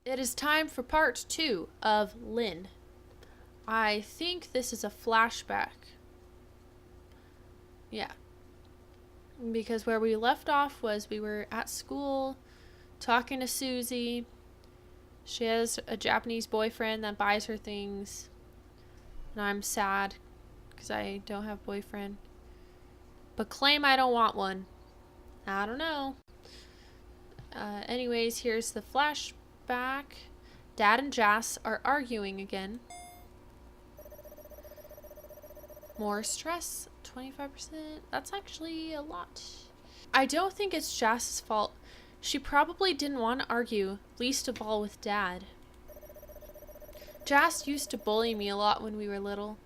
It is time for part 2 of Lynn. I think this is a flashback. Yeah. Because where we left off was we were at school talking to Susie. She has a Japanese boyfriend that buys her things. And I'm sad because I don't have a boyfriend. But claim I don't want one. I don't know. Anyways, here's the flashback. Dad and Jas are arguing again. More stress, 25%. That's actually a lot. I don't think it's Jas's fault. She probably didn't want to argue, least of all with Dad. Jas used to bully me a lot when we were little,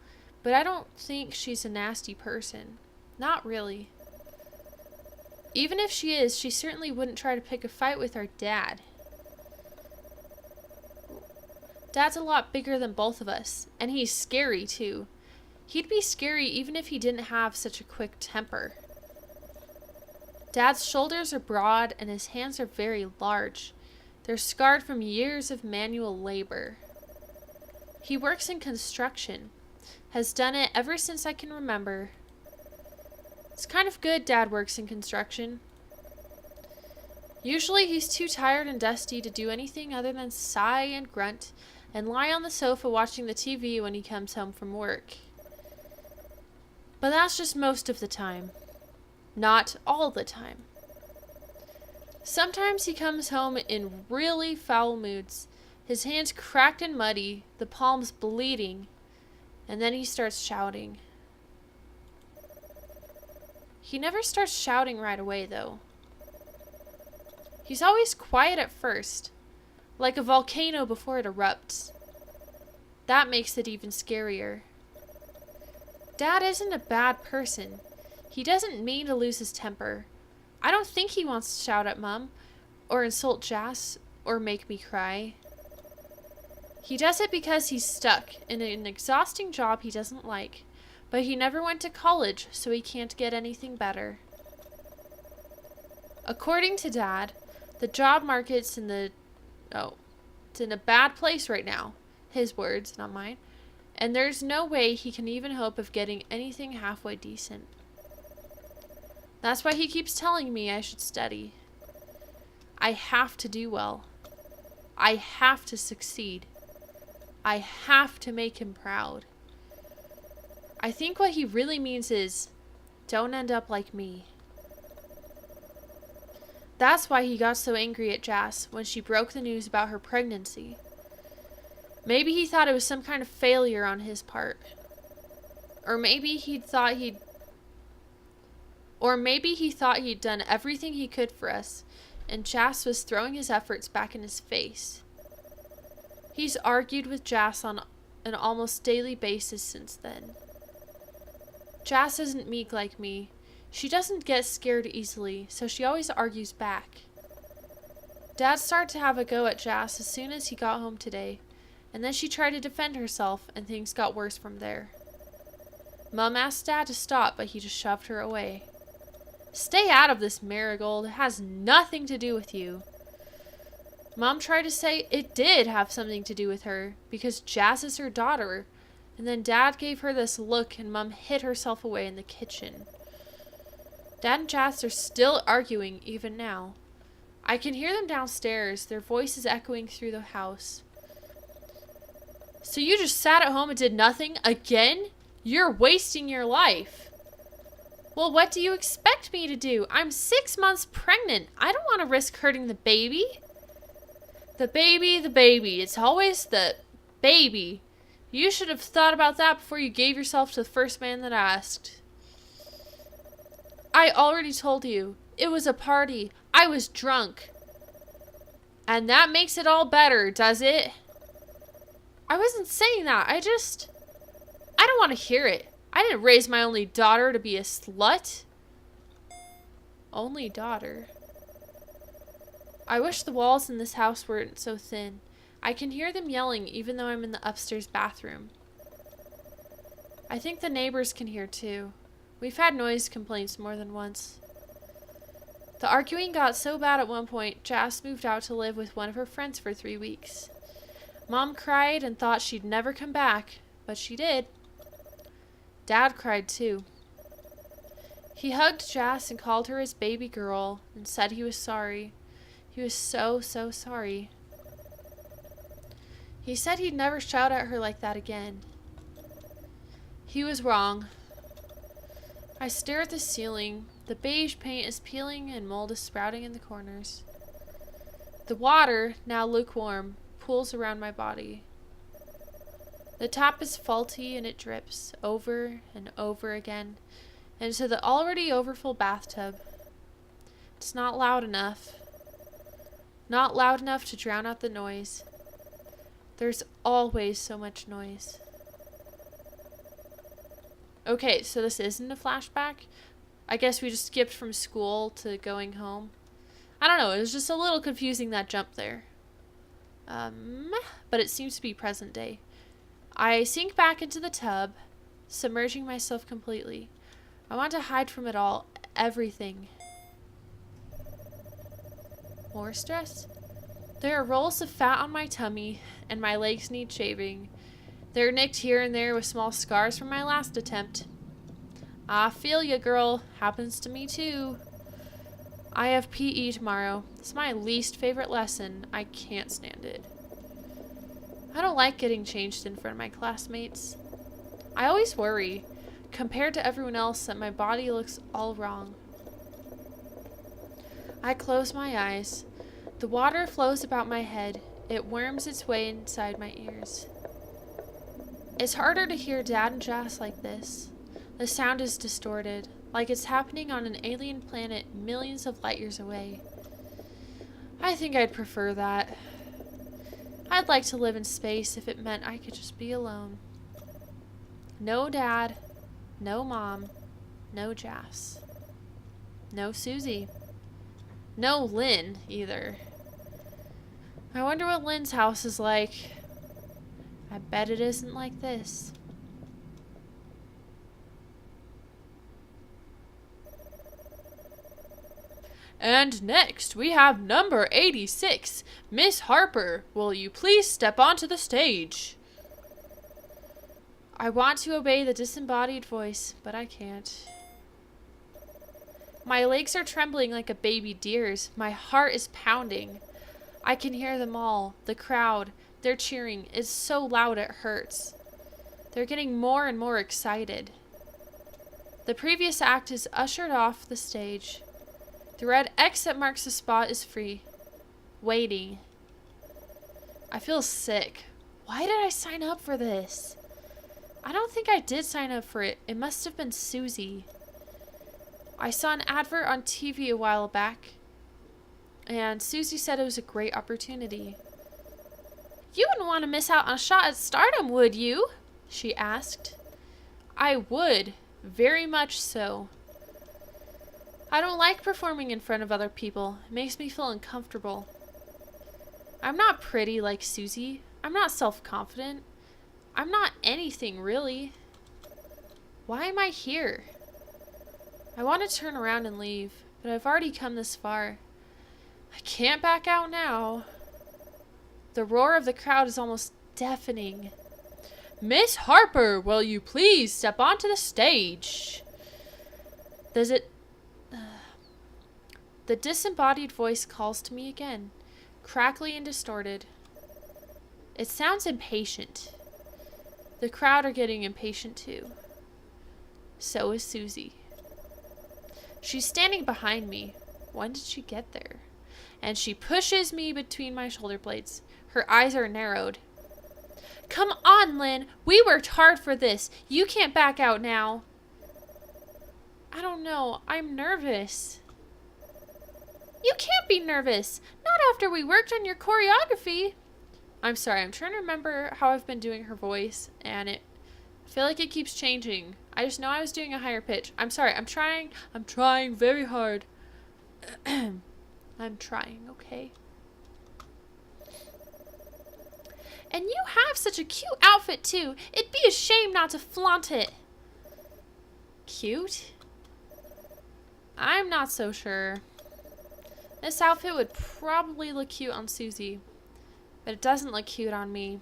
but I don't think she's a nasty person. Not really. Even if she is, she certainly wouldn't try to pick a fight with our dad. Dad's a lot bigger than both of us, and he's scary too. He'd be scary even if he didn't have such a quick temper. Dad's shoulders are broad and his hands are very large. They're scarred from years of manual labor. He works in construction, has done it ever since I can remember. It's kind of good Dad works in construction. Usually he's too tired and dusty to do anything other than sigh and grunt and lie on the sofa watching the TV when he comes home from work. But that's just most of the time. Not all the time. Sometimes he comes home in really foul moods, his hands cracked and muddy, the palms bleeding, and then he starts shouting. He never starts shouting right away, though. He's always quiet at first, like a volcano before it erupts. That makes it even scarier. Dad isn't a bad person. He doesn't mean to lose his temper. I don't think he wants to shout at Mom, or insult Jas, or make me cry. He does it because he's stuck in an exhausting job he doesn't like. But he never went to college, so he can't get anything better. According to Dad, the job market's it's in a bad place right now. His words, not mine. And there's no way he can even hope of getting anything halfway decent. That's why he keeps telling me I should study. I have to do well. I have to succeed. I have to make him proud. I think what he really means is, don't end up like me. That's why he got so angry at Jas when she broke the news about her pregnancy. Maybe he thought it was some kind of failure on his part. Or maybe he thought he'd done everything he could for us, and Jas was throwing his efforts back in his face. He's argued with Jas on an almost daily basis since then. Jas isn't meek like me. She doesn't get scared easily, so she always argues back. Dad started to have a go at Jas as soon as he got home today, and then she tried to defend herself, and things got worse from there. Mom asked Dad to stop, but he just shoved her away. Stay out of this, Marigold. It has nothing to do with you. Mom tried to say it did have something to do with her, because Jas is her daughter. And then Dad gave her this look and Mom hid herself away in the kitchen. Dad and Jas are still arguing even now. I can hear them downstairs, their voices echoing through the house. So you just sat at home and did nothing again? You're wasting your life. Well, what do you expect me to do? I'm 6 months pregnant. I don't want to risk hurting the baby. The baby. It's always the baby. You should have thought about that before you gave yourself to the first man that asked. I already told you. It was a party. I was drunk. And that makes it all better, does it? I wasn't saying that. I don't want to hear it. I didn't raise my only daughter to be a slut. Only daughter. I wish the walls in this house weren't so thin. I can hear them yelling even though I'm in the upstairs bathroom. I think the neighbors can hear too. We've had noise complaints more than once. The arguing got so bad at one point, Jas moved out to live with one of her friends for 3 weeks. Mom cried and thought she'd never come back, but she did. Dad cried too. He hugged Jas and called her his baby girl and said he was sorry. He was so, so sorry. He said he'd never shout at her like that again. He was wrong. I stare at the ceiling. The beige paint is peeling and mold is sprouting in the corners. The water, now lukewarm, pools around my body. The tap is faulty and it drips over and over again into the already overfull bathtub. It's not loud enough. Not loud enough to drown out the noise. There's always so much noise. Okay, so this isn't a flashback. I guess we just skipped from school to going home. I don't know, it was just a little confusing, that jump there. But it seems to be present day. I sink back into the tub, submerging myself completely. I want to hide from it all, everything. More stress? There are rolls of fat on my tummy, and my legs need shaving. They're nicked here and there with small scars from my last attempt. I feel ya, girl. Happens to me too. I have PE tomorrow. It's my least favorite lesson. I can't stand it. I don't like getting changed in front of my classmates. I always worry, compared to everyone else, that my body looks all wrong. I close my eyes. The water flows about my head. It worms its way inside my ears. It's harder to hear Dad and Jas like this. The sound is distorted, like it's happening on an alien planet millions of light years away. I think I'd prefer that. I'd like to live in space if it meant I could just be alone. No Dad, no Mom, no Jas. No Susie. No Lynn, either. I wonder what Lynn's house is like. I bet it isn't like this. And next, we have number 86, Miss Harper. Will you please step onto the stage? I want to obey the disembodied voice, but I can't. My legs are trembling like a baby deer's. My heart is pounding. I can hear them all. The crowd, their cheering is so loud it hurts. They're getting more and more excited. The previous act is ushered off the stage. The red X that marks the spot is free. Waiting. I feel sick. Why did I sign up for this? I don't think I did sign up for it. It must have been Susie. I saw an advert on TV a while back, and Susie said it was a great opportunity. You wouldn't want to miss out on a shot at stardom, would you? She asked. I would. Very much so. I don't like performing in front of other people. It makes me feel uncomfortable. I'm not pretty like Susie. I'm not self-confident. I'm not anything, really. Why am I here? I want to turn around and leave, but I've already come this far. I can't back out now. The roar of the crowd is almost deafening. Miss Harper, will you please step onto the stage? Does it... The disembodied voice calls to me again, crackly and distorted. It sounds impatient. The crowd are getting impatient too. So is Susie. She's standing behind me. When did she get there? And she pushes me between my shoulder blades. Her eyes are narrowed. Come on, Lynn. We worked hard for this. You can't back out now. I don't know. I'm nervous. You can't be nervous. Not after we worked on your choreography. I'm sorry. I'm trying to remember how I've been doing her voice, and I feel like it keeps changing. I just know I was doing a higher pitch. I'm sorry. I'm trying very hard. I'm trying, okay? And you have such a cute outfit, too. It'd be a shame not to flaunt it. Cute? I'm not so sure. This outfit would probably look cute on Susie, but it doesn't look cute on me.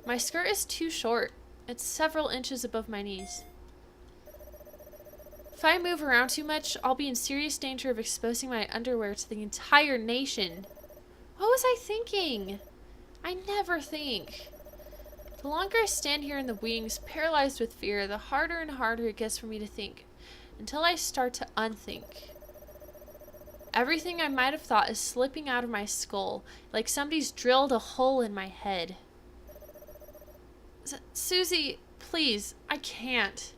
My skirt is too short. It's several inches above my knees. If I move around too much, I'll be in serious danger of exposing my underwear to the entire nation. What was I thinking? I never think. The longer I stand here in the wings, paralyzed with fear, the harder and harder it gets for me to think, until I start to unthink. Everything I might have thought is slipping out of my skull, like somebody's drilled a hole in my head. Susie, please, I can't.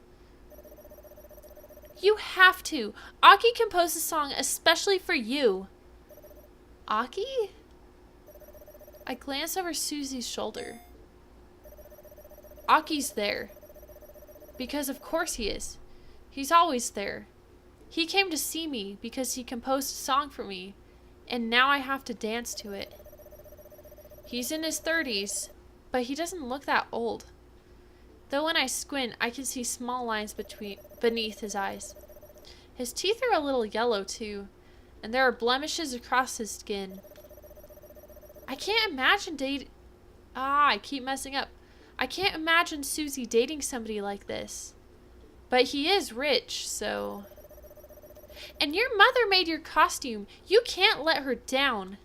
You have to. Aki composed a song especially for you. Aki? I glance over Susie's shoulder. Aki's there. Because of course he is. He's always there. He came to see me because he composed a song for me, and now I have to dance to it. He's in his 30s, but he doesn't look that old. Though when I squint, I can see small lines beneath his eyes. His teeth are a little yellow too, and there are blemishes across his skin. I can't imagine I keep messing up. I can't imagine Susie dating somebody like this. But he is rich, so... And your mother made your costume. You can't let her down.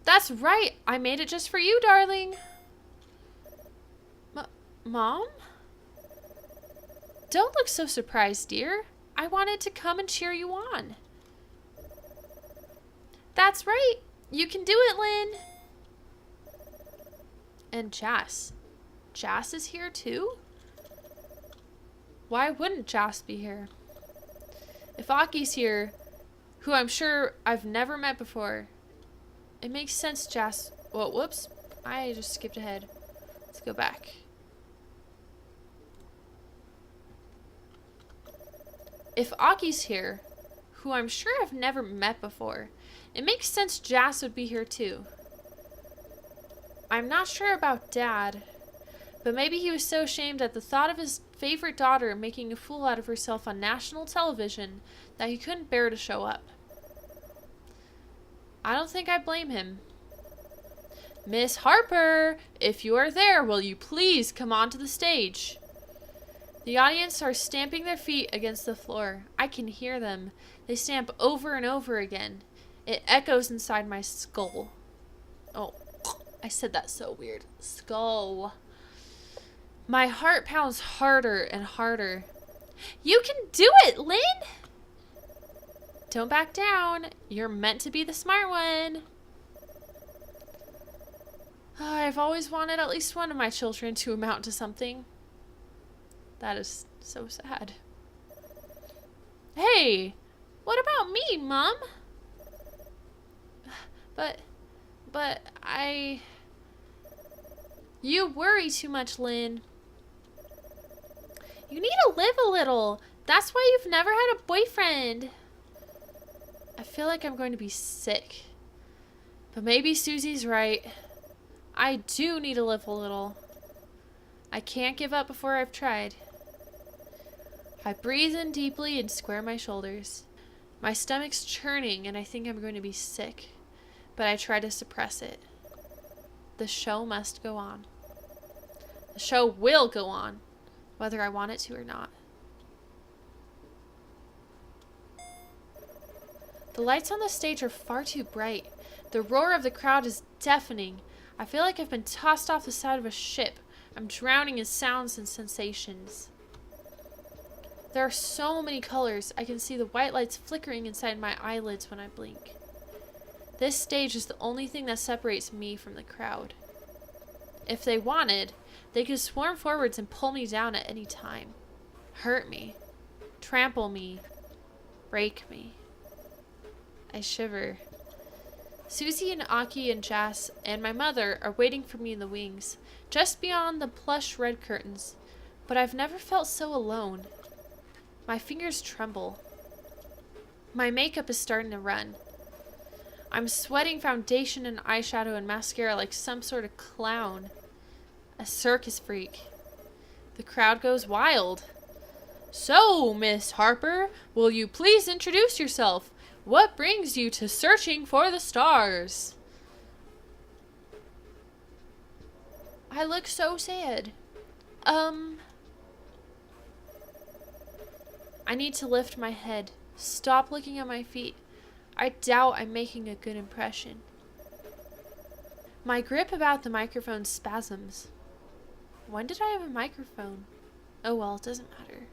That's right. I made it just for you, darling. Mom? Don't look so surprised, dear. I wanted to come and cheer you on. That's right. You can do it, Lynn. And Jas. Jas is here too? Why wouldn't Jas be here? If Aki's here, who I'm sure I've never met before, it makes sense Jas... Whoa, whoops. I just skipped ahead. Let's go back. If Aki's here, who I'm sure I've never met before, it makes sense Jas would be here too. I'm not sure about Dad, but maybe he was so ashamed at the thought of his favorite daughter making a fool out of herself on national television that he couldn't bear to show up. I don't think I blame him. Miss Harper, if you are there, will you please come onto the stage? The audience are stamping their feet against the floor. I can hear them. They stamp over and over again. It echoes inside my skull. Oh, I said that so weird. Skull. My heart pounds harder and harder. You can do it, Lynn! Don't back down. You're meant to be the smart one. I've always wanted at least one of my children to amount to something. That is so sad. Hey, what about me, Mom? But You worry too much, Lynn. You need to live a little. That's why you've never had a boyfriend. I feel like I'm going to be sick. But maybe Susie's right. I do need to live a little. I can't give up before I've tried. I breathe in deeply and square my shoulders. My stomach's churning and I think I'm going to be sick. But I try to suppress it. The show must go on. The show will go on, whether I want it to or not. The lights on the stage are far too bright. The roar of the crowd is deafening. I feel like I've been tossed off the side of a ship. I'm drowning in sounds and sensations. There are so many colors. I can see the white lights flickering inside my eyelids when I blink. This stage is the only thing that separates me from the crowd. If they wanted, they could swarm forwards and pull me down at any time. Hurt me. Trample me. Break me. I shiver. Susie and Aki and Jas and my mother are waiting for me in the wings, just beyond the plush red curtains, but I've never felt so alone. My fingers tremble. My makeup is starting to run. I'm sweating foundation and eyeshadow and mascara like some sort of clown. A circus freak. The crowd goes wild. So, Miss Harper, will you please introduce yourself? What brings you to searching for the stars? I look so sad. I need to lift my head. Stop looking at my feet. I doubt I'm making a good impression. My grip about the microphone spasms. When did I have a microphone? Oh well, it doesn't matter.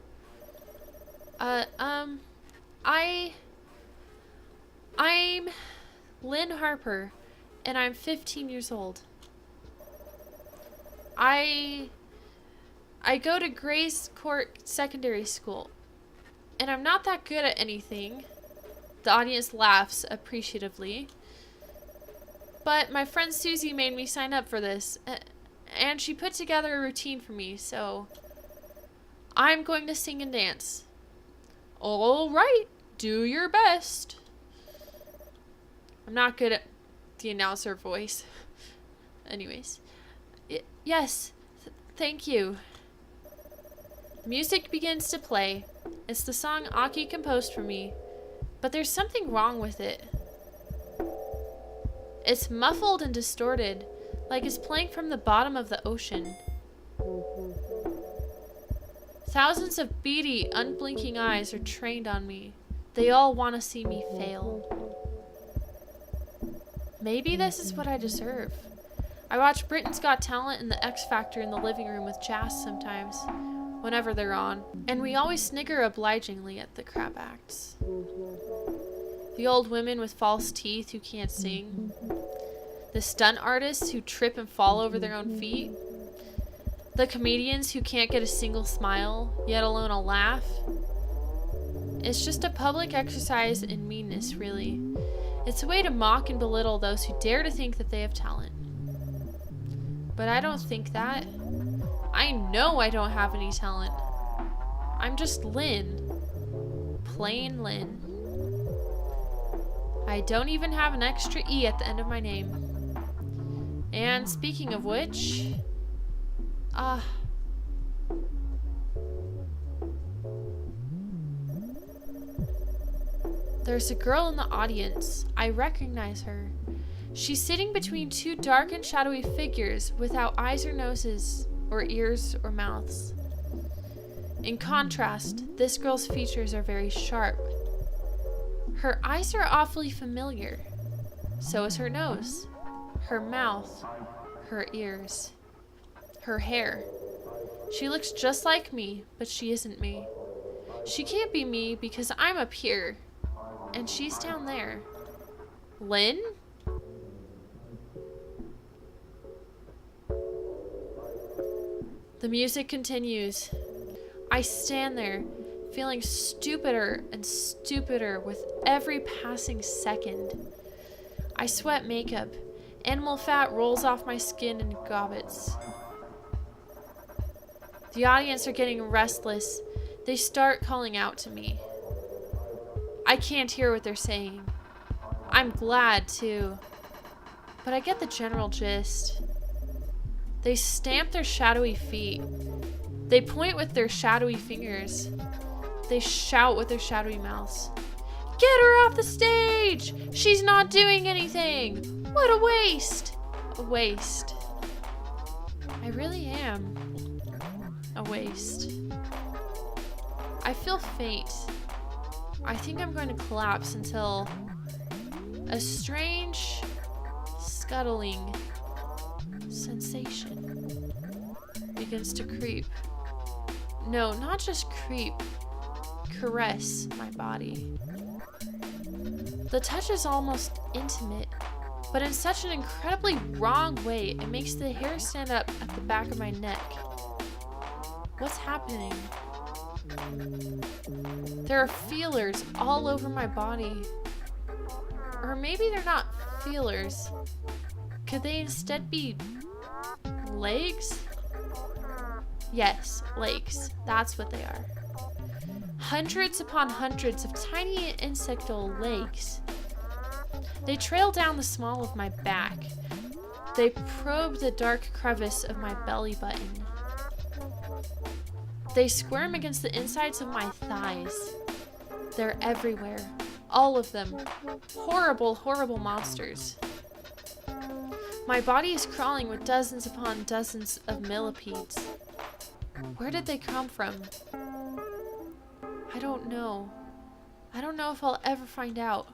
I'm Lynn Harper, and I'm 15 years old. I go to Grays Court Secondary School, and I'm not that good at anything. The audience laughs appreciatively. But my friend Susie made me sign up for this, and she put together a routine for me, so I'm going to sing and dance. All right, do your best. I'm not good at the announcer voice. Anyways, yes, thank you. The music begins to play. It's the song Aki composed for me, but there's something wrong with it. It's muffled and distorted, like it's playing from the bottom of the ocean. Thousands of beady, unblinking eyes are trained on me. They all want to see me fail. Maybe this is what I deserve. I watch Britain's Got Talent and the X Factor in the living room with Jas sometimes, whenever they're on, and we always snigger obligingly at the crap acts. The old women with false teeth who can't sing. The stunt artists who trip and fall over their own feet. The comedians who can't get a single smile, yet alone a laugh. It's just a public exercise in meanness, really. It's a way to mock and belittle those who dare to think that they have talent. But I don't think that. I know I don't have any talent. I'm just Lynn. Plain Lynn. I don't even have an extra E at the end of my name. And speaking of which, there's a girl in the audience. I recognize her. She's sitting between two dark and shadowy figures without eyes or noses, or ears or mouths. In contrast, this girl's features are very sharp. Her eyes are awfully familiar. So is her nose, her mouth, her ears, her hair. She looks just like me, but she isn't me. She can't be me because I'm up here, and she's down there. Lynn? The music continues. I stand there, feeling stupider and stupider with every passing second. I sweat makeup. Animal fat rolls off my skin in gobbets. The audience are getting restless. They start calling out to me. I can't hear what they're saying. I'm glad too, but I get the general gist. They stamp their shadowy feet. They point with their shadowy fingers. They shout with their shadowy mouths. Get her off the stage! She's not doing anything! What a waste! A waste. I really am a waste. I feel faint. I think I'm going to collapse until a strange, scuttling sensation begins to creep. No, not just creep. Caress my body. The touch is almost intimate, but in such an incredibly wrong way, it makes the hair stand up at the back of my neck. What's happening? There are feelers all over my body. Or maybe they're not feelers. Could they instead be legs? Yes, legs. That's what they are. Hundreds upon hundreds of tiny insectal legs. They trail down the small of my back. They probe the dark crevice of my belly button. They squirm against the insides of my thighs. They're everywhere. All of them. Horrible, horrible monsters. My body is crawling with dozens upon dozens of millipedes. Where did they come from? I don't know. I don't know if I'll ever find out.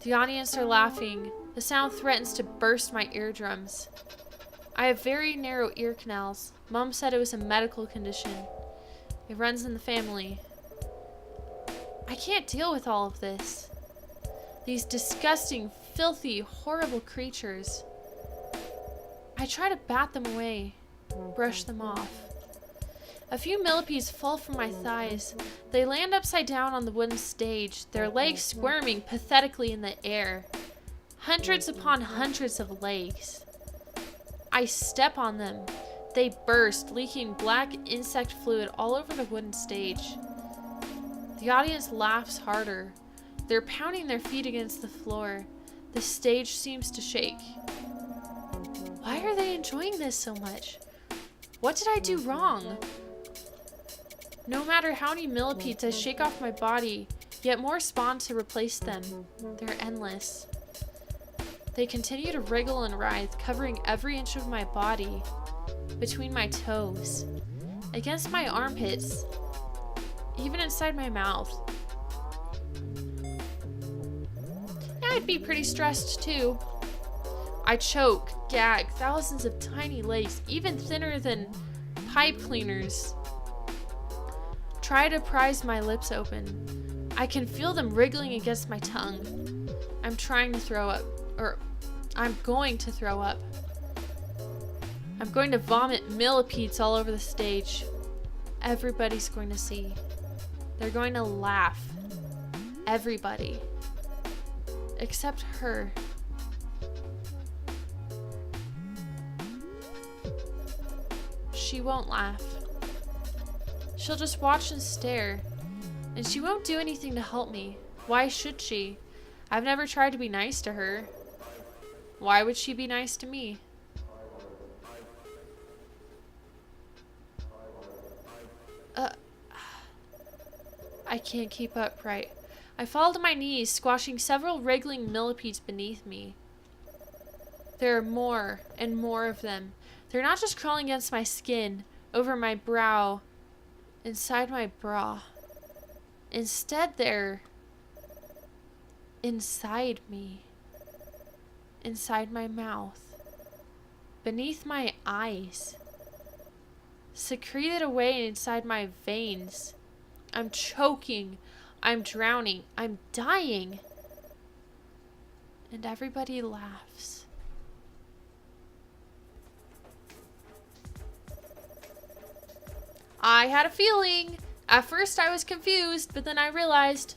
The audience are laughing. The sound threatens to burst my eardrums. I have very narrow ear canals. Mom said it was a medical condition. It runs in the family. I can't deal with all of this. These disgusting, filthy, horrible creatures. I try to bat them away, brush them off. A few millipedes fall from my thighs. They land upside down on the wooden stage, their legs squirming pathetically in the air. Hundreds upon hundreds of legs. I step on them. They burst, leaking black insect fluid all over the wooden stage. The audience laughs harder. They're pounding their feet against the floor. The stage seems to shake. Why are they enjoying this so much? What did I do wrong? No matter how many millipedes I shake off my body, yet more spawn to replace them. They're endless. They continue to wriggle and writhe, covering every inch of my body, between my toes, against my armpits, even inside my mouth. I'd be pretty stressed too. I choke, gag, thousands of tiny legs, even thinner than pipe cleaners. Try to prise my lips open. I can feel them wriggling against my tongue. I'm trying to throw up, or I'm going to throw up. I'm going to vomit millipedes all over the stage. Everybody's going to see. They're going to laugh. Everybody. Except her. She won't laugh. She'll just watch and stare. And she won't do anything to help me. Why should she? I've never tried to be nice to her. Why would she be nice to me? I can't keep upright. I fall to my knees, squashing several wriggling millipedes beneath me. There are more and more of them. They're not just crawling against my skin, over my brow, inside my bra. Instead, they're inside me, inside my mouth, beneath my eyes, secreted away inside my veins. I'm choking. I'm drowning. I'm dying. And everybody laughs. I had a feeling. At first I was confused, but then I realized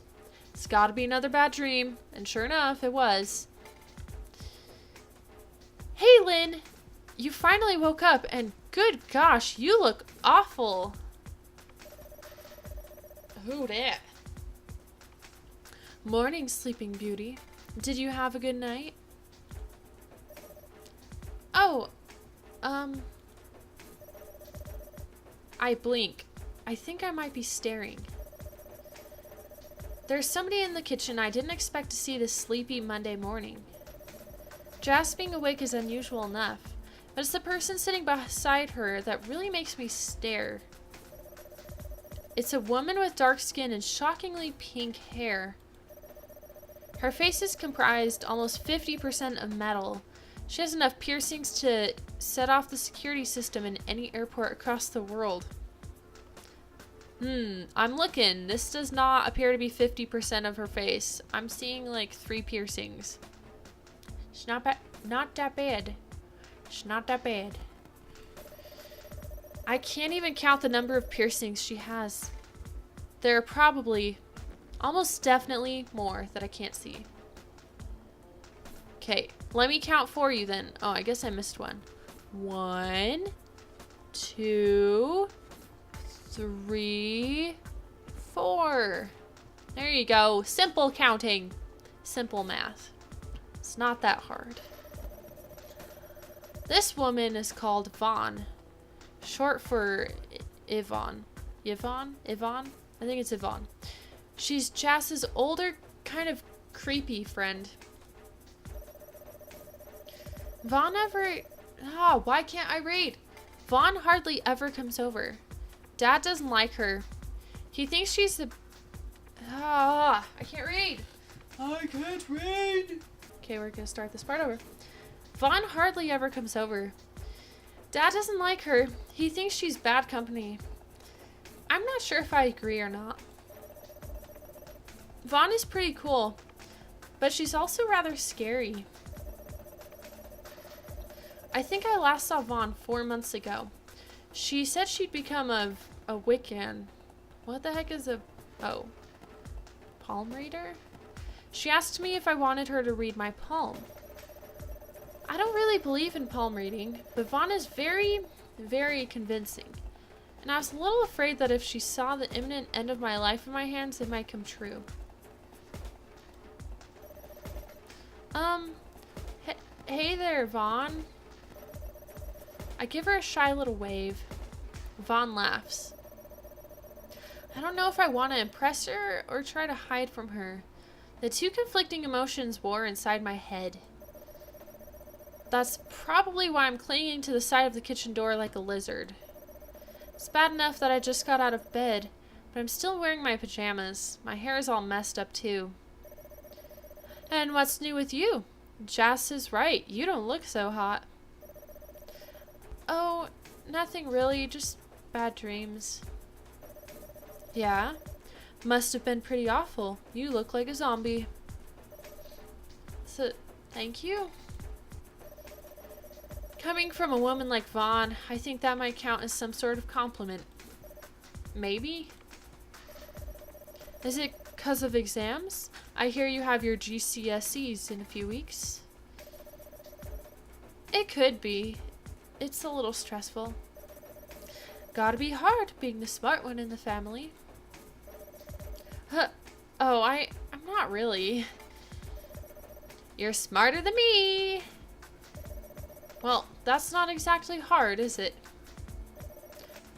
it's gotta be another bad dream. And sure enough, it was. Hey, Lynn. You finally woke up, and good gosh, you look awful. Who dat? Morning, Sleeping Beauty. Did you have a good night? Oh, I blink. I think I might be staring. There's somebody in the kitchen I didn't expect to see this sleepy Monday morning. Jas being awake is unusual enough, but it's the person sitting beside her that really makes me stare. It's a woman with dark skin and shockingly pink hair. Her face is comprised almost 50% of metal. She has enough piercings to set off the security system in any airport across the world. I'm looking. This does not appear to be 50% of her face. I'm seeing like 3 piercings. It's not that bad. It's not that bad. I can't even count the number of piercings she has. There are probably, almost definitely more that I can't see. Okay, let me count for you then. Oh, I guess I missed one. 1, 2, 3, 4. There you go. Simple counting. Simple math. It's not that hard. This woman is called Vaughn. Short for Yvonne. Yvonne? I think it's Yvonne. She's Jas's older, kind of creepy friend. Vaughn ever... Ah, why can't I read? Vaughn hardly ever comes over. Dad doesn't like her. He thinks she's the... Ah, I can't read. I can't read. Okay, we're gonna start this part over. Vaughn hardly ever comes over. Dad doesn't like her. He thinks she's bad company. I'm not sure if I agree or not. Vaughn is pretty cool, but she's also rather scary. I think I last saw Vaughn 4 months ago. She said she'd become a Wiccan. What the heck is a... Oh. Palm reader? She asked me if I wanted her to read my palm. I don't really believe in palm reading, but Vaughn is very, very convincing. And I was a little afraid that if she saw the imminent end of my life in my hands, it might come true. Hey there, Vaughn. I give her a shy little wave. Vaughn laughs. I don't know if I want to impress her or try to hide from her. The two conflicting emotions war inside my head. That's probably why I'm clinging to the side of the kitchen door like a lizard. It's bad enough that I just got out of bed, but I'm still wearing my pajamas. My hair is all messed up too. And what's new with you? Jas is right. You don't look so hot. Oh, nothing really. Just bad dreams. Yeah? Must have been pretty awful. You look like a zombie. So, thank you. Coming from a woman like Vaughn, I think that might count as some sort of compliment. Maybe? Is it because of exams? I hear you have your GCSEs in a few weeks. It could be. It's a little stressful. Gotta be hard being the smart one in the family. Huh. Oh, I'm not really. You're smarter than me. Well, that's not exactly hard, is it?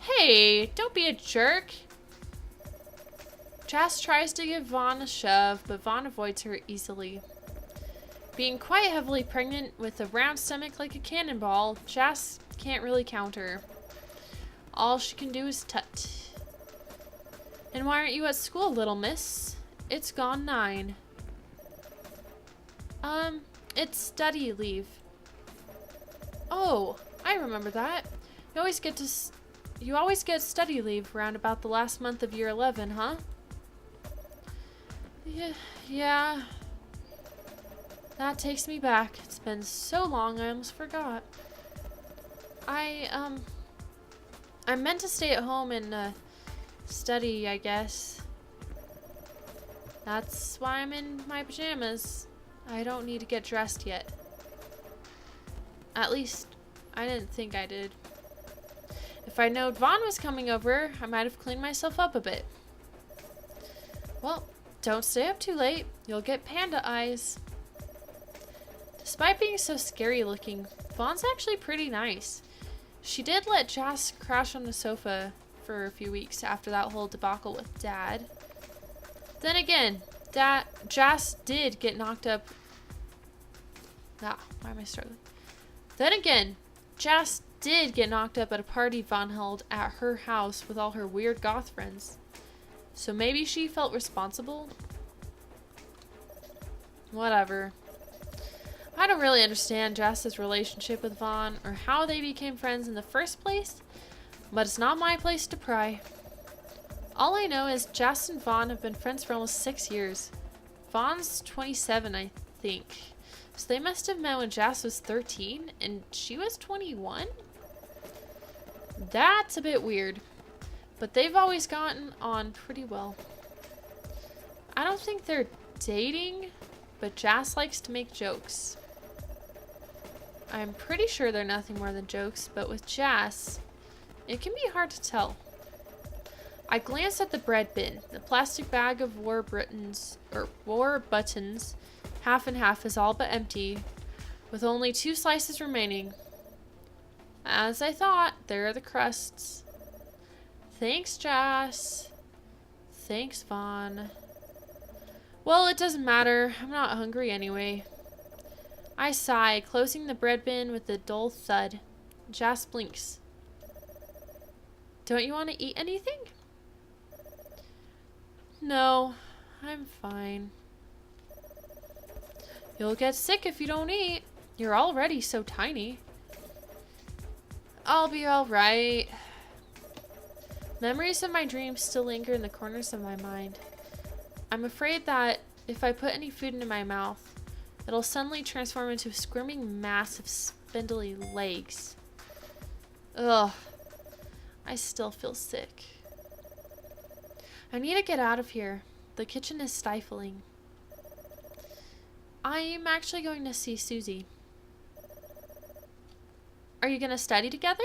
Hey, don't be a jerk. Jas tries to give Vaughn a shove, but Vaughn avoids her easily. Being quite heavily pregnant with a round stomach like a cannonball, Jas can't really counter. All she can do is tut. And why aren't you at school, little miss? It's gone 9. It's study leave. Oh, I remember that. You always get study leave around about the last month of year 11, huh? Yeah. That takes me back. It's been so long I almost forgot. I meant to stay at home and study, I guess. That's why I'm in my pajamas. I don't need to get dressed yet. At least, I didn't think I did. If I knowed Vaughn was coming over, I might have cleaned myself up a bit. Well, don't stay up too late. You'll get panda eyes. Despite being so scary looking, Vaughn's actually pretty nice. She did let Jas crash on the sofa for a few weeks after that whole debacle with Dad. Then again, Jas did get knocked up. Why am I struggling? Then again, Jas did get knocked up at a party Vaughn held at her house with all her weird goth friends. So maybe she felt responsible? Whatever. I don't really understand Jas's relationship with Vaughn or how they became friends in the first place, but it's not my place to pry. All I know is Jas and Vaughn have been friends for almost 6 years. Vaughn's 27, I think. So they must have met when Jas was 13 and she was 21? That's a bit weird. But they've always gotten on pretty well. I don't think they're dating, but Jas likes to make jokes. I'm pretty sure they're nothing more than jokes, but with Jas, it can be hard to tell. I glanced at the bread bin. The plastic bag of war buttons, half and half, is all but empty, with only 2 slices remaining. As I thought, there are the crusts. Thanks, Jas. Thanks, Vaughn. Well, it doesn't matter. I'm not hungry anyway. I sigh, closing the bread bin with a dull thud. Jas blinks. Don't you want to eat anything? No, I'm fine. You'll get sick if you don't eat. You're already so tiny. I'll be alright. Memories of my dreams still linger in the corners of my mind. I'm afraid that if I put any food into my mouth, it'll suddenly transform into a squirming mass of spindly legs. Ugh. I still feel sick. I need to get out of here. The kitchen is stifling. I'm actually going to see Susie. Are you going to study together?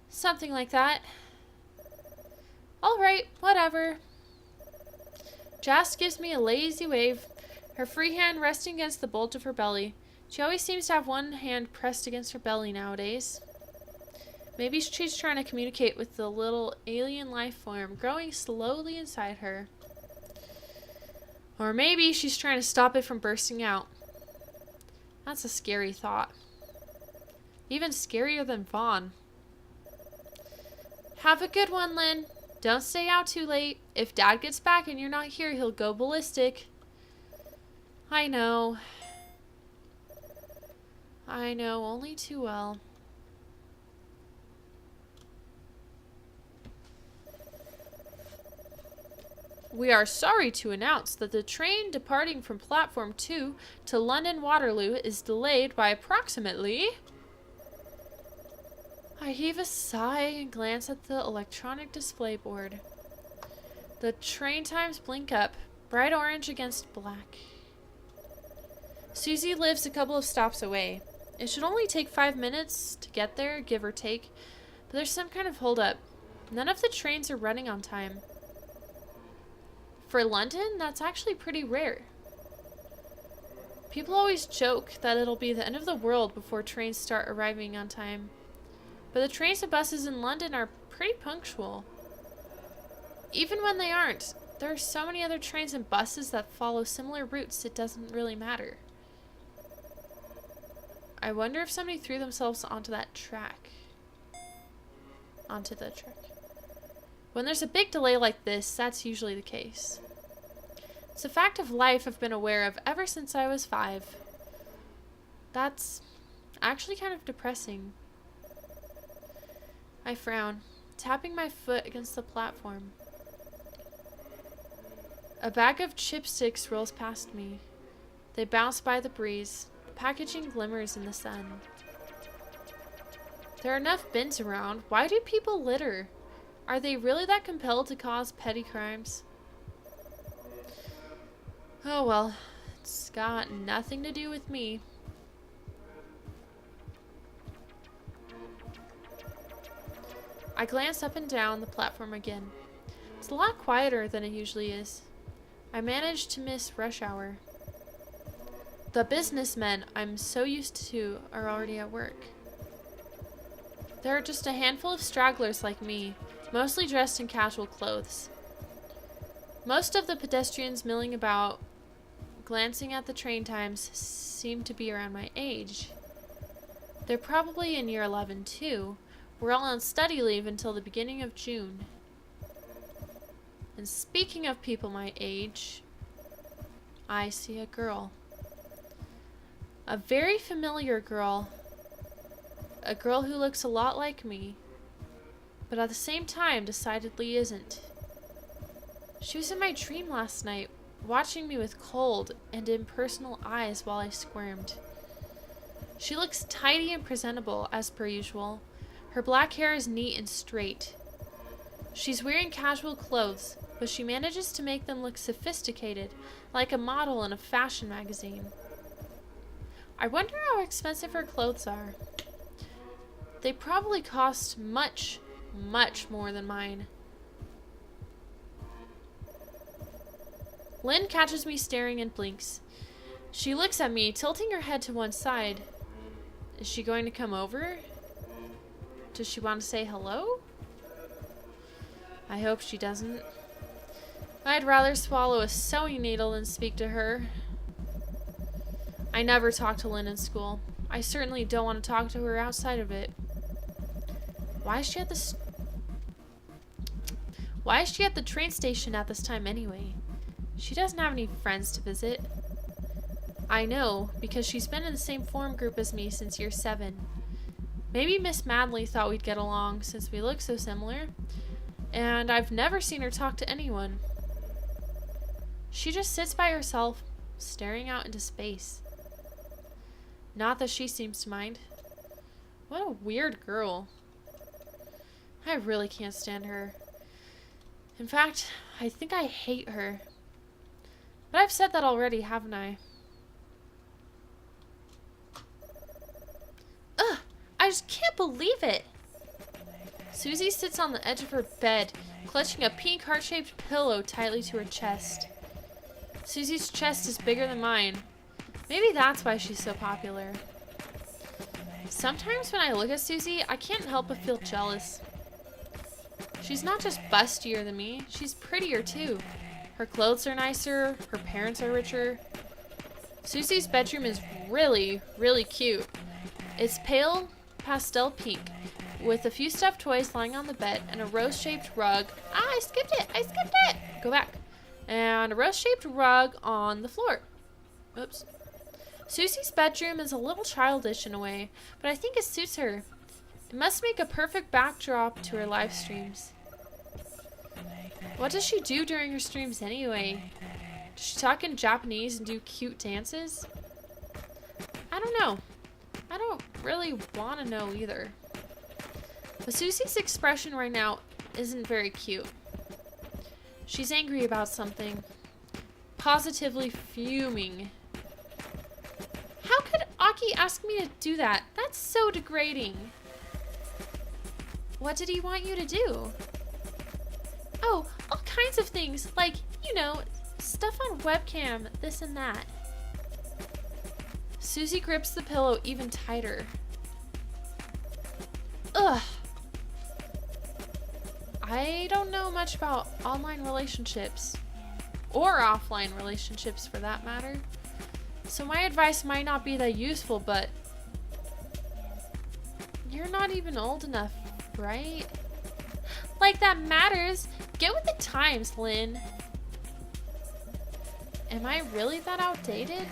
Something like that. Alright, whatever. Jas gives me a lazy wave, her free hand resting against the bulge of her belly. She always seems to have one hand pressed against her belly nowadays. Maybe she's trying to communicate with the little alien life form growing slowly inside her. Or maybe she's trying to stop it from bursting out. That's a scary thought. Even scarier than Vaughn. Have a good one, Lynn. Don't stay out too late. If Dad gets back and you're not here, he'll go ballistic. I know. I know only too well. We are sorry to announce that the train departing from Platform 2 to London Waterloo is delayed by approximately... I heave a sigh and glance at the electronic display board. The train times blink up, bright orange against black. Susie lives a couple of stops away. It should only take 5 minutes to get there, give or take, but there's some kind of holdup. None of the trains are running on time. For London, that's actually pretty rare. People always joke that it'll be the end of the world before trains start arriving on time. But the trains and buses in London are pretty punctual. Even when they aren't, there are so many other trains and buses that follow similar routes it doesn't really matter. I wonder if somebody threw themselves onto that track. Onto the track. When there's a big delay like this, that's usually the case. It's a fact of life I've been aware of ever since I was 5. That's actually kind of depressing. I frown, tapping my foot against the platform. A bag of chipsticks rolls past me. They bounce by the breeze. The packaging glimmers in the sun. There are enough bins around. Why do people litter? Are they really that compelled to cause petty crimes? Oh well, it's got nothing to do with me. I glance up and down the platform again. It's a lot quieter than it usually is. I managed to miss rush hour. The businessmen I'm so used to are already at work. There are just a handful of stragglers like me, mostly dressed in casual clothes. Most of the pedestrians milling about, glancing at the train times, seem to be around my age. They're probably in year 11 too. We're all on study leave until the beginning of June. And speaking of people my age, I see a girl. A very familiar girl. A girl who looks a lot like me, but at the same time decidedly isn't. She was in my dream last night, watching me with cold and impersonal eyes while I squirmed. She looks tidy and presentable, as per usual. Her black hair is neat and straight. She's wearing casual clothes, but she manages to make them look sophisticated, like a model in a fashion magazine. I wonder how expensive her clothes are. They probably cost much, much more than mine. Lynn catches me staring and blinks. She looks at me, tilting her head to one side. Is she going to come over? Does she want to say hello? I hope she doesn't. I'd rather swallow a sewing needle than speak to her. I never talked to Lynn in school. I certainly don't want to talk to her outside of it. Why is she at the train station at this time anyway? She doesn't have any friends to visit. I know, because she's been in the same form group as me since year 7. Maybe Miss Madley thought we'd get along since we look so similar. And I've never seen her talk to anyone. She just sits by herself, staring out into space. Not that she seems to mind. What a weird girl. I really can't stand her. In fact, I think I hate her. But I've said that already, haven't I? Ugh! I just can't believe it! Susie sits on the edge of her bed, clutching a pink heart-shaped pillow tightly to her chest. Susie's chest is bigger than mine. Maybe that's why she's so popular. Sometimes when I look at Susie, I can't help but feel jealous. She's not just bustier than me, she's prettier too. Her clothes are nicer, her parents are richer. Susie's bedroom is really, really cute. It's pale pastel pink, with a few stuffed toys lying on the bed and a rose-shaped rug. Ah, I skipped it! Go back. And a rose-shaped rug on the floor. Oops. Susie's bedroom is a little childish in a way, but I think it suits her. It must make a perfect backdrop to her live streams. What does she do during her streams anyway? Does she talk in Japanese and do cute dances? I don't know. I don't really want to know either. But Susie's expression right now isn't very cute. She's angry about something. Positively fuming. How could Aki ask me to do that? That's so degrading. What did he want you to do? Oh, all kinds of things. Like, you know, stuff on webcam, this and that. Susie grips the pillow even tighter. Ugh. I don't know much about online relationships. Or offline relationships for that matter. So my advice might not be that useful, but you're not even old enough, right? Like that matters. Get with the times, Lynn. Am I really that outdated?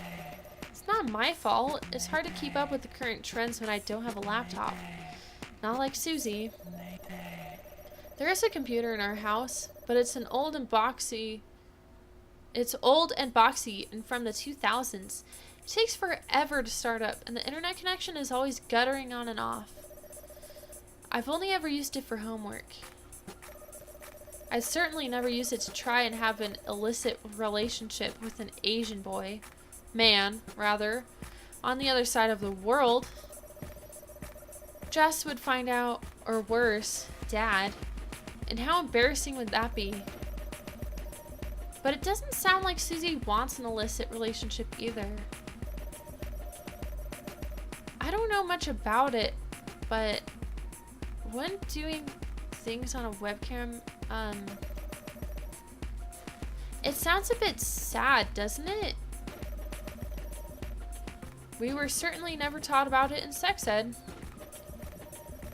It's not my fault. It's hard to keep up with the current trends when I don't have a laptop. Not like Susie. There is a computer in our house, but it's old and boxy and from the 2000s. It takes forever to start up, and the internet connection is always guttering on and off. I've only ever used it for homework. I certainly never used it to try and have an illicit relationship with an Asian boy. Man, rather. On the other side of the world. Jess would find out, or worse, Dad. And how embarrassing would that be? But it doesn't sound like Susie wants an illicit relationship either. I don't know much about it, but when doing things on a webcam, it sounds a bit sad, doesn't it? We were certainly never taught about it in sex ed.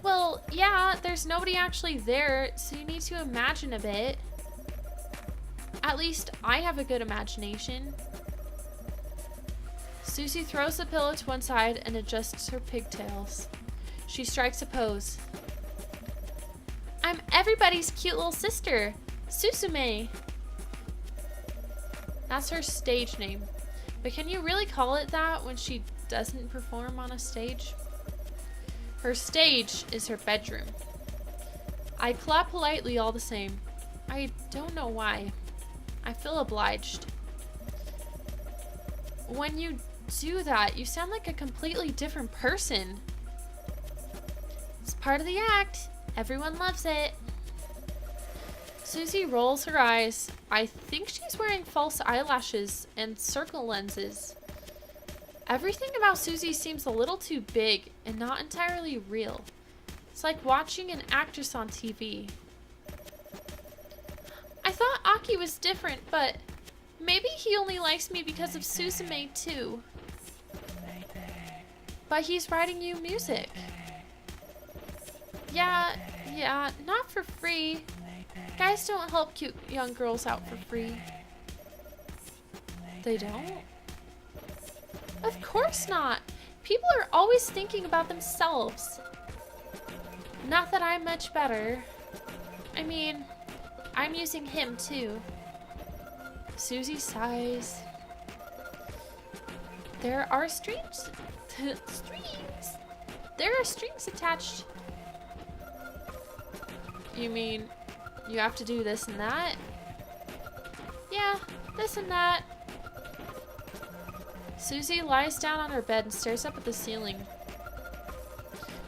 Well, yeah, there's nobody actually there, so you need to imagine a bit. At least I have a good imagination. Susie throws the pillow to one side and adjusts her pigtails. She strikes a pose. I'm everybody's cute little sister, Susume. That's her stage name. But can you really call it that when she doesn't perform on a stage? Her stage is her bedroom. I clap politely all the same. I don't know why. I feel obliged. When you do that, you sound like a completely different person. It's part of the act. Everyone loves it. Susie rolls her eyes. I think she's wearing false eyelashes and circle lenses. Everything about Susie seems a little too big and not entirely real. It's like watching an actress on TV. I thought thought Aki was different, but maybe he only likes me because of Suzume too. But he's writing you music. Yeah, not for free. Guys don't help cute young girls out for free. They don't? Of course not. People are always thinking about themselves. Not that I'm much better. I mean, I'm using him too. Susie sighs. There are strings. There are strings attached. You mean you have to do this and that? Yeah, this and that. Susie lies down on her bed and stares up at the ceiling.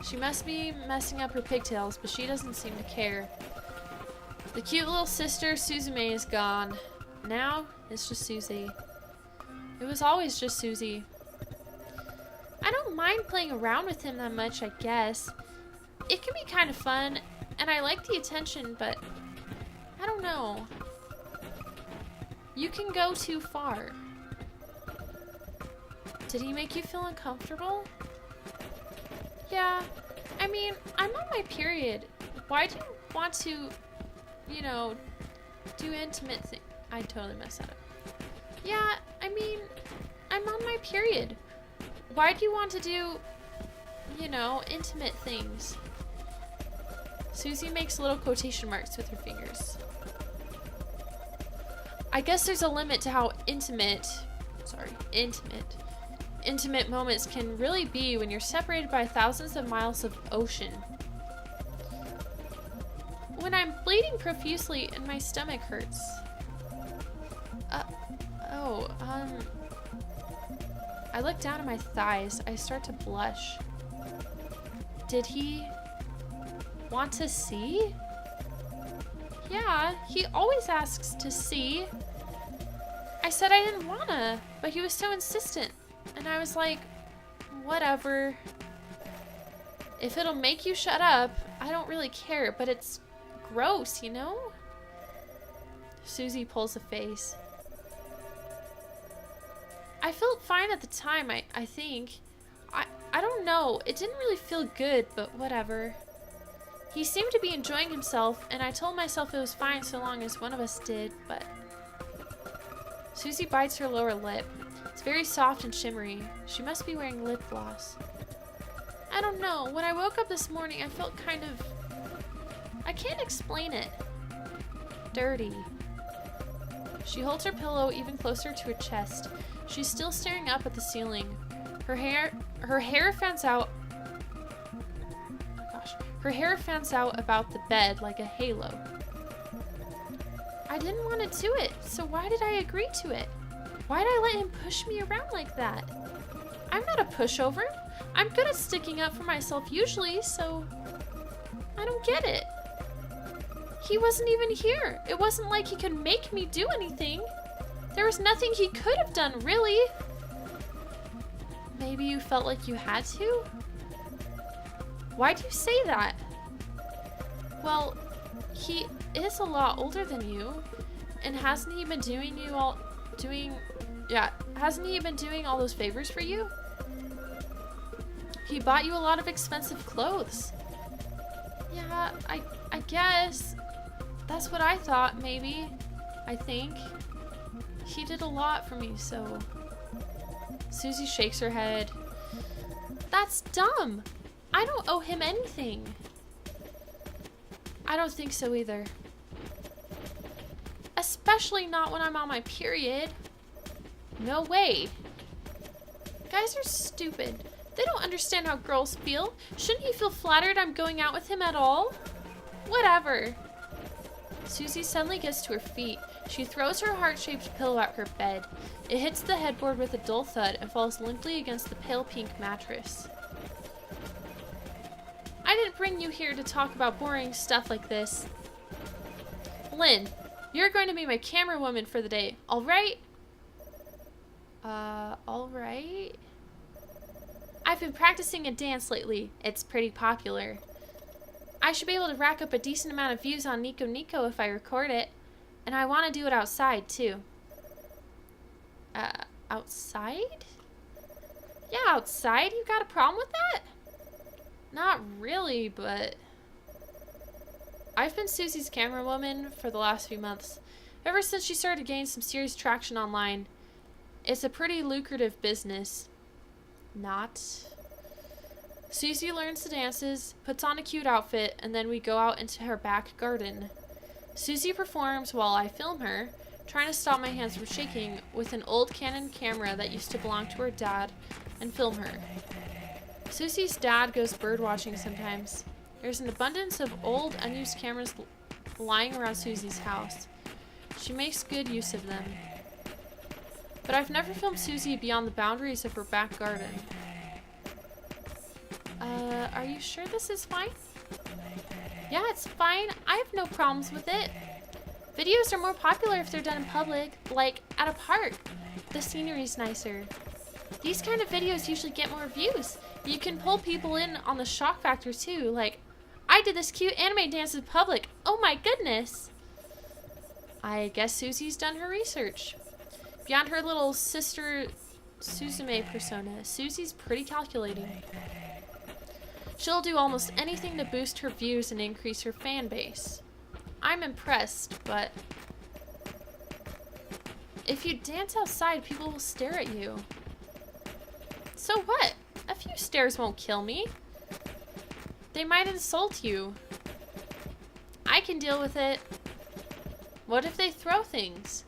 She must be messing up her pigtails, but she doesn't seem to care. The cute little sister, Suzume, is gone. Now, it's just Susie. It was always just Susie. I don't mind playing around with him that much, I guess. It can be kind of fun, and I like the attention, but I don't know. You can go too far. Did he make you feel uncomfortable? Yeah, I mean, I'm on my period. Why do you want to, you know, do intimate things? I totally messed that up. Yeah, I mean, I'm on my period. Why do you want to do, you know, intimate things? Susie makes little quotation marks with her fingers. I guess there's a limit to how intimate moments can really be when you're separated by thousands of miles of ocean. When I'm bleeding profusely and my stomach hurts. I look down at my thighs. I start to blush. Did he want to see? Yeah, he always asks to see. I said I didn't wanna, but he was so insistent. And I was like, whatever. If it'll make you shut up, I don't really care, but it's gross, you know? Susie pulls a face. I felt fine at the time, I think. I don't know. It didn't really feel good, but whatever. He seemed to be enjoying himself, and I told myself it was fine so long as one of us did, but... Susie bites her lower lip. It's very soft and shimmery. She must be wearing lip gloss. I don't know. When I woke up this morning, I felt kind of... I can't explain it. Dirty. She holds her pillow even closer to her chest. She's still staring up at the ceiling. Her hair fans out... Oh gosh. Her hair fans out about the bed like a halo. I didn't want to do it, so why did I agree to it? Why did I let him push me around like that? I'm not a pushover. I'm good at sticking up for myself usually, so... I don't get it. He wasn't even here. It wasn't like he could make me do anything. There was nothing he could have done, really. Maybe you felt like you had to? Why'd you say that? Well, he is a lot older than you. And hasn't he been doing all those favors for you? He bought you a lot of expensive clothes. Yeah, I guess. That's what I thought, maybe. I think. He did a lot for me, so... Susie shakes her head. That's dumb. I don't owe him anything. I don't think so either. Especially not when I'm on my period. No way. Guys are stupid. They don't understand how girls feel. Shouldn't he feel flattered I'm going out with him at all? Whatever. Susie suddenly gets to her feet. She throws her heart-shaped pillow at her bed. It hits the headboard with a dull thud and falls limply against the pale pink mattress. I didn't bring you here to talk about boring stuff like this. Lynn, you're going to be my camera woman for the day, alright? Alright? I've been practicing a dance lately. It's pretty popular. I should be able to rack up a decent amount of views on Nico Nico if I record it. And I want to do it outside, too. Outside? Yeah, outside? You got a problem with that? Not really, but... I've been Susie's camera woman for the last few months. Ever since she started to gain some serious traction online. It's a pretty lucrative business. Not. Susie learns the dances, puts on a cute outfit, and then we go out into her back garden. Susie performs while I film her, trying to stop my hands from shaking with an old Canon camera that used to belong to her dad, and film her. Susie's dad goes birdwatching sometimes. There's an abundance of old, unused cameras lying around Susie's house. She makes good use of them. But I've never filmed Susie beyond the boundaries of her back garden. Are you sure this is fine? Yeah, it's fine. I have no problems with it. Videos are more popular if they're done in public, like at a park. The scenery's nicer. These kind of videos usually get more views. You can pull people in on the shock factor too, like, I did this cute anime dance in public. Oh my goodness. I guess Susie's done her research. Beyond her little sister Suzume persona, Susie's pretty calculating. She'll do almost anything to boost her views and increase her fan base. I'm impressed, but if you dance outside, people will stare at you. So what? A few stares won't kill me. They might insult you. I can deal with it. What if they throw things?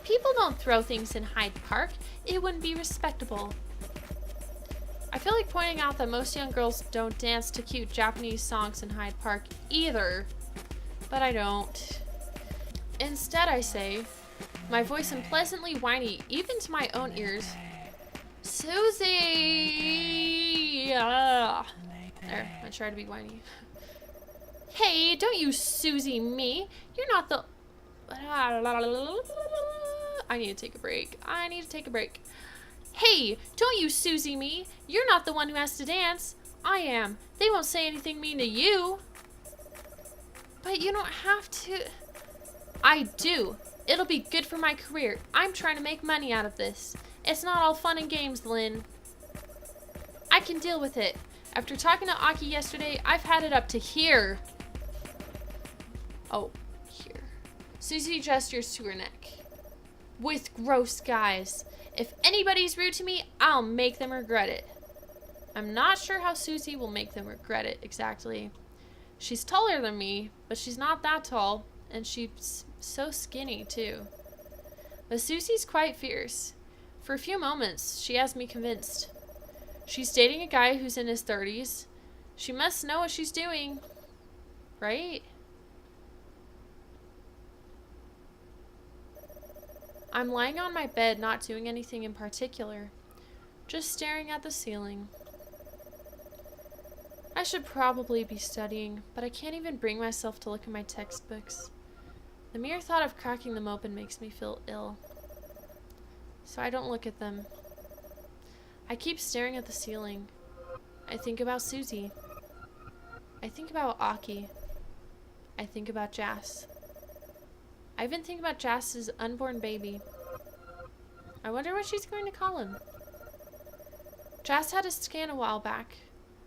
People don't throw things in Hyde Park. It wouldn't be respectable. I feel like pointing out that most young girls don't dance to cute Japanese songs in Hyde Park either. But I don't. Instead, I say, my voice unpleasantly whiny, even to my own ears, Susie! There, I tried to be whiny. Hey, don't you Susie me. You're not the... I need to take a break. Hey, don't you Susie me. You're not the one who has to dance. I am. They won't say anything mean to you. But you don't have to... I do. It'll be good for my career. I'm trying to make money out of this. It's not all fun and games, Lynn. I can deal with it. After talking to Aki yesterday, I've had it up to here. Oh, here. Susie gestures to her neck. With gross guys. If anybody's rude to me, I'll make them regret it. I'm not sure how Susie will make them regret it exactly. She's taller than me, but she's not that tall, and she's so skinny too. But Susie's quite fierce. For a few moments, she has me convinced. She's dating a guy who's in his 30s. She must know what she's doing. Right? I'm lying on my bed, not doing anything in particular. Just staring at the ceiling. I should probably be studying, but I can't even bring myself to look at my textbooks. The mere thought of cracking them open makes me feel ill. So I don't look at them. I keep staring at the ceiling. I think about Susie. I think about Aki. I think about Jas. I even think about Jas's unborn baby. I wonder what she's going to call him. Jas had a scan a while back.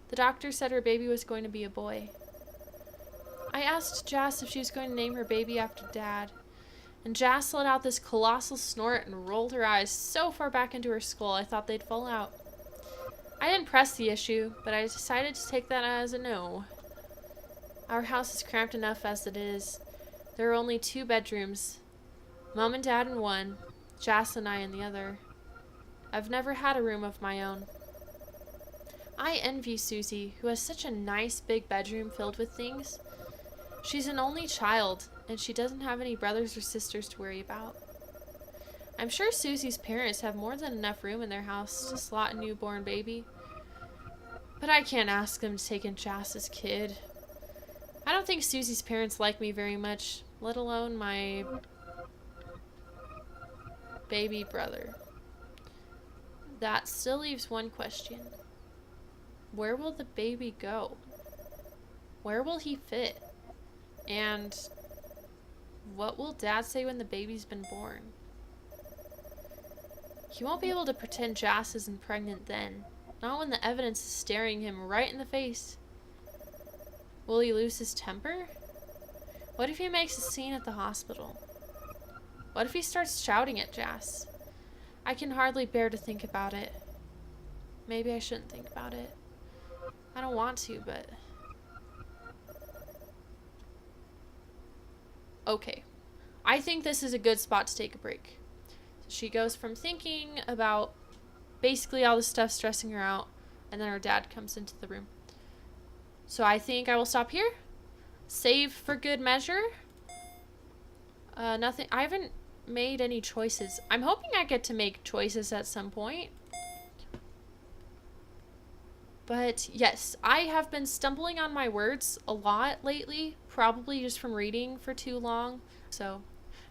The doctor said her baby was going to be a boy. I asked Jas if she was going to name her baby after Dad, and Jas let out this colossal snort and rolled her eyes so far back into her skull I thought they'd fall out. I didn't press the issue, but I decided to take that as a no. Our house is cramped enough as it is. There are only 2 bedrooms. Mom and Dad in one, Jas and I in the other. I've never had a room of my own. I envy Susie, who has such a nice big bedroom filled with things. She's an only child, and she doesn't have any brothers or sisters to worry about. I'm sure Susie's parents have more than enough room in their house to slot a newborn baby. But I can't ask them to take in Jas's kid. I don't think Susie's parents like me very much, let alone my baby brother. That still leaves one question. Where will the baby go? Where will he fit? And What will Dad say when the baby's been born? He won't be able to pretend Jas isn't pregnant then. Not when the evidence is staring him right in the face. Will he lose his temper? What if he makes a scene at the hospital? What if he starts shouting at Jas? I can hardly bear to think about it. Maybe I shouldn't think about it. I don't want to, but... Okay. I think this is a good spot to take a break. She goes from thinking about basically all the stuff stressing her out, and then her dad comes into the room. So I think I will stop here. Save for good measure. Nothing. I haven't made any choices. I'm hoping I get to make choices at some point. But yes, I have been stumbling on my words a lot lately, probably just from reading for too long. So,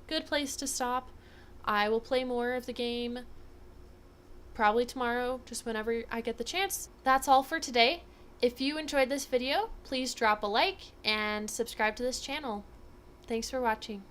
good place to stop. I will play more of the game probably tomorrow, just whenever I get the chance. That's all for today. If you enjoyed this video, please drop a like and subscribe to this channel. Thanks for watching.